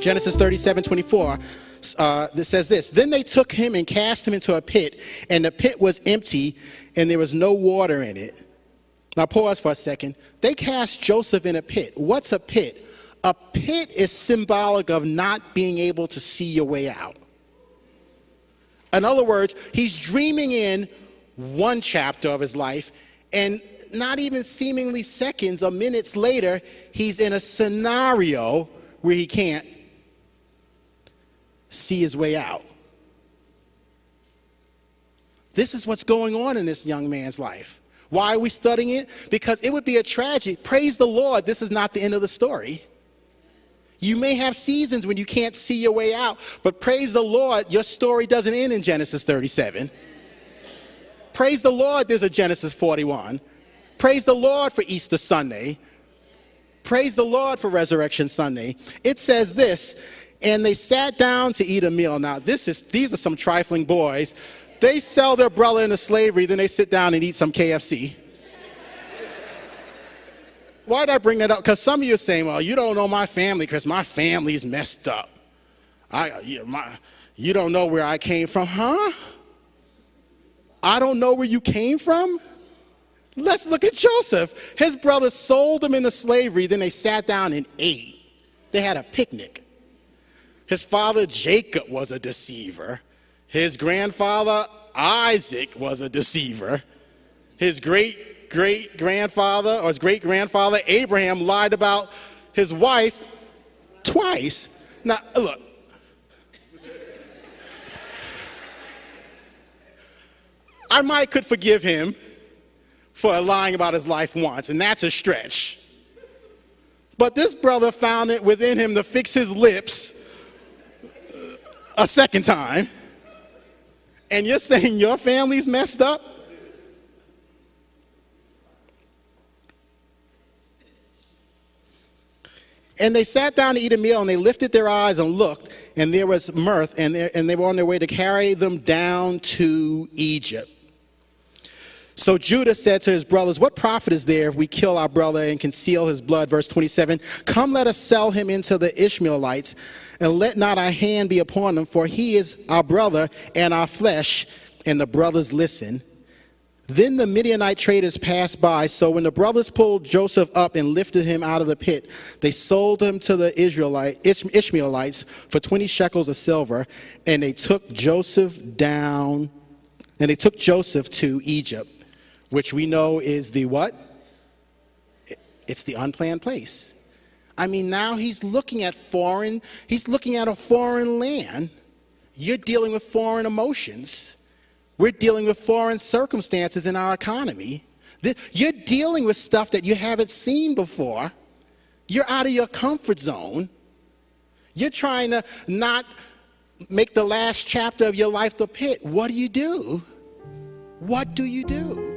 Genesis 37:24. This says this: Then they took him and cast him into a pit, and the pit was empty, and there was no water in it. Now pause for a second. They cast Joseph in a pit. What's a pit? A pit is symbolic of not being able to see your way out. In other words, he's dreaming in one chapter of his life, and not even seemingly seconds or minutes later, he's in a scenario where he can't see his way out. This is what's going on in this young man's life. Why are we studying it? Because it would be a tragedy. Praise the Lord, this is not the end of the story. You may have seasons when you can't see your way out, but praise the Lord, your story doesn't end in Genesis 37. Praise the Lord, there's a Genesis 41. Praise the Lord for Easter Sunday. Praise the Lord for Resurrection Sunday. It says this: and they sat down to eat a meal. Now, these are some trifling boys. They sell their brother into slavery, then they sit down and eat some KFC. Why did I bring that up? Because some of you are saying, well, you don't know my family because my family's messed up. You don't know where I came from, huh? I don't know where you came from? Let's look at Joseph. His brothers sold him into slavery, then they sat down and ate. They had a picnic. His father Jacob was a deceiver. His grandfather Isaac was a deceiver. His great-great-grandfather or his great-grandfather Abraham lied about his wife twice. Now, look. I could forgive him for lying about his life once, and that's a stretch. But this brother found it within him to fix his lips a second time. And you're saying your family's messed up? And they sat down to eat a meal, and they lifted their eyes and looked, and there was mirth, and they were on their way to carry them down to Egypt. So Judah said to his brothers, what profit is there if we kill our brother and conceal his blood? Verse 27, come, let us sell him into the Ishmaelites, and let not our hand be upon him, for he is our brother and our flesh. And the brothers listened. Then the Midianite traders passed by. So when the brothers pulled Joseph up and lifted him out of the pit, they sold him to the Ishmaelites for 20 shekels of silver, and they took Joseph to Egypt, which we know is the what? It's the unplanned place. I mean, now he's looking at a foreign land. You're dealing with foreign emotions. We're dealing with foreign circumstances in our economy. You're dealing with stuff that you haven't seen before. You're out of your comfort zone. You're trying to not make the last chapter of your life the pit. What do you do? What do you do?